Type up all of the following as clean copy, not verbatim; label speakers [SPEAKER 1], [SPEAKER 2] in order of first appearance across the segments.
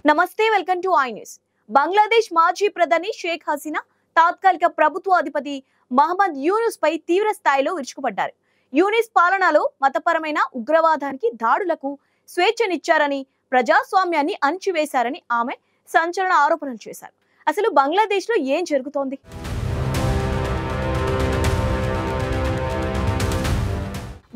[SPEAKER 1] నమస్తే welcome to I news. Bangladesh మాజీ ప్రధాని షేక్ హసీనా తాత్కాలిక ప్రభుత్వ అధిపతి మహమ్మద్ యూనుస్ పై తీవ్ర స్థాయిలో విరుచుకుపడ్డారు. యూనిస్ పాలనలో మతపరమైన ఉగ్రవాదానికి దాడులకు స్వేచ్ఛనిచ్చారని, ప్రజాస్వామ్యాన్ని అణచివేశారని ఆమె సంచలన ఆరోపణలు చేశారు. అసలు బంగ్లాదేశ్ లో ఏం జరుగుతోంది?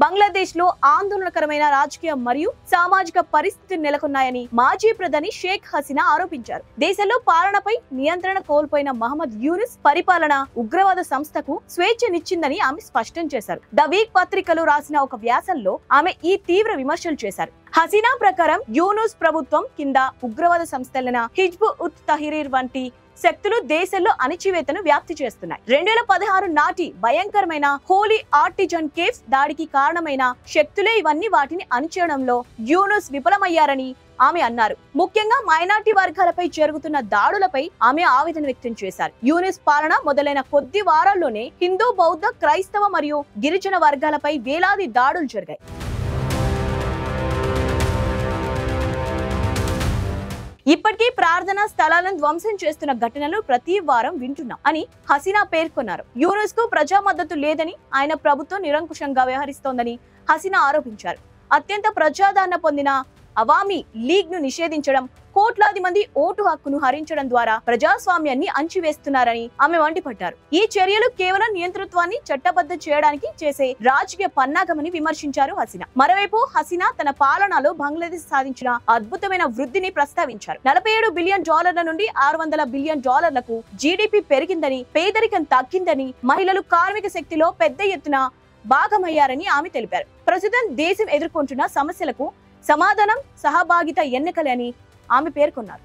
[SPEAKER 1] బంగ్లాదేశ్ లో ఆందోళనకరమైన రాజకీయ మరియు సామాజిక పరిస్థితులు నెలకొన్నాయని మాజీ ప్రధాని షేక్ హసీనా ఆరోపించారు. దేశంలో పాలనపై నియంత్రణ కోల్పోయిన మహమ్మద్ యూనుస్ పరిపాలన ఉగ్రవాద సంస్థకు స్వేచ్ఛనిచ్చిందని ఆమె స్పష్టం చేశారు. ద వీక్ పత్రికలో రాసిన ఒక వ్యాసంలో ఆమె ఈ తీవ్ర విమర్శలు చేశారు. హసీనా ప్రకారం యూనుస్ ప్రభుత్వం కింద ఉగ్రవాద సంస్థలైన హిజ్బ్ ఉత్ తహ్రీర్ వంటి శక్తులు దేశంలో అణచివేతను వ్యాప్తి చేస్తున్నాయి. 2016 నాటి భయంకరమైన హోలీ ఆర్టిజన్ కేవ్స్ దాడికి కారణమైన శక్తులే ఇవన్నీ. వాటిని అణిచేయడంలో యూనుస్ విఫలమయ్యారని ఆమె అన్నారు. ముఖ్యంగా మైనార్టీ వర్గాలపై జరుగుతున్న దాడులపై ఆమె ఆవేదన వ్యక్తం చేశారు. యూనుస్ పాలన మొదలైన కొద్ది వారాల్లోనే హిందూ, బౌద్ధ, క్రైస్తవ మరియు గిరిజన వర్గాలపై వేలాది దాడులు జరిగాయి. ఇప్పటికీ ప్రార్థనా స్థలాలను ధ్వంసం చేస్తున్న ఘటనలు ప్రతి వారం వింటున్నాం అని హసీనా పేర్కొన్నారు. యూనుస్ కు ప్రజా మద్దతు లేదని, ఆయన ప్రభుత్వం నిరంకుశంగా వ్యవహరిస్తోందని హసీనా ఆరోపించారు. అత్యంత ప్రజాదరణ పొందిన అవామీ లీగ్ ను నిషేధించడం, కోట్లాది మంది ఓటు హక్కును హరించడం ద్వారా ప్రజాస్వామ్యాన్ని అణచివేస్తున్నారని ఆమె మండిపడ్డారు. ఈ చర్యలు కేవలం నియంతృత్వాన్ని చట్టబద్ధ చేయడానికి చేసే రాజకీయ పన్నాగమని విమర్శించారు హసీనా. మరోవైపు హసీనా తన పాలనలో బంగ్లాదేశ్ సాధించిన అద్భుతమైన వృద్ధిని ప్రస్తావించారు. $47 బిలియన్ నుండి $600 బిలియన్ జీడీపీ పెరిగిందని, పేదరికం తగ్గిందని, మహిళలు కార్మిక శక్తిలో పెద్ద ఎత్తున భాగమయ్యారని ఆమె తెలిపారు. ప్రస్తుతం దేశం ఎదుర్కొంటున్న సమస్యలకు సమాధానం సహభాగిత ఎన్నికలే అని ఆమె పేర్కొన్నారు.